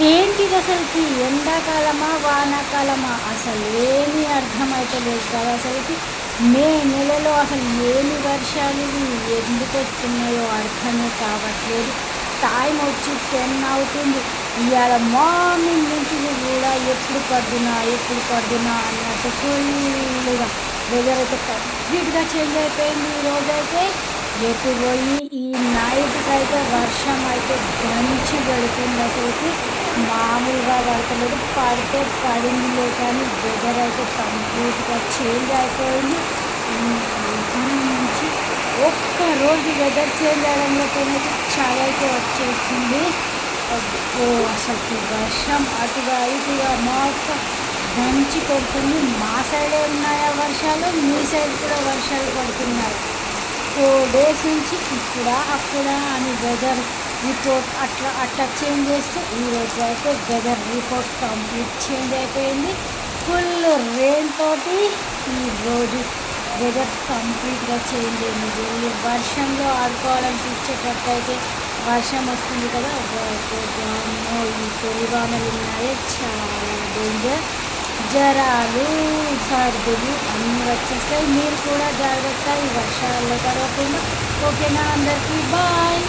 ఏంటిది అసలుకి ఎండాకాలమా వానాకాలమా అసలు ఏమీ అర్థమైతలేదు కదా అసలుకి. మే నెలలో అసలు ఏమి వర్షాలు ఇవి ఎందుకు వస్తున్నాయో అర్థమే కావట్లేదు. టైం వచ్చి 10 అవుతుంది. ఇవాళ మార్నింగ్ నుంచి కూడా ఎప్పుడు పడుదునా అన్నట్టు ఫుల్గా వెదర్ అయితే కంప్లీట్గా చేంజ్ అయిపోయింది ఈరోజైతే. ఎటు పోయి ఈ నైట్కి అయితే వర్షం అయితే దంచి పెడుతుంది అసలుకి. మామూలుగా పడతలేదు, పడితే పడిందిలే కానీ వెదర్ అయితే కంప్లీట్గా చేంజ్ అయిపోయింది. ఉదయం నుంచి ఒక్కరోజు వెదర్ చేంజ్ అవడంలోనే చలి అయితే వచ్చేసింది. అబ్బో అసలు వర్షం అటుగా ఇటుగా మొత్తం దంచి కొడుతుంది. మా సైడే ఉన్నాయా వర్షాలు, మీ సైడ్ కూడా వర్షాలు పడుతున్నాయి. 4 డేస్ నుంచి ఇప్పుడా అప్పుడా అని వెదర్ రిపోర్ట్ అట్లా అట్లా చేంజ్ చేస్తే ఈరోజు అయితే వెదర్ రిపోర్ట్ కంప్లీట్ చేంజ్ అయిపోయింది. ఫుల్ రెయిన్ తోటి ఈరోజు వెదర్ కంప్లీట్గా చేంజ్ అయింది. వెళ్ళి వర్షంలో ఆడుకోవడానికి ఇచ్చేటట్టు అయితే వర్షం వస్తుంది కదా. ఈ తొలివానలు ఉన్నాయి, చాలా డేంజర్. జ్వరాలు సర్దులు అన్నీ వచ్చేస్తాయి. మీరు కూడా జాగ్రత్త ఈ వర్షాల్లో తడవకుండా. ఓకేనా అందరికీ బాయ్.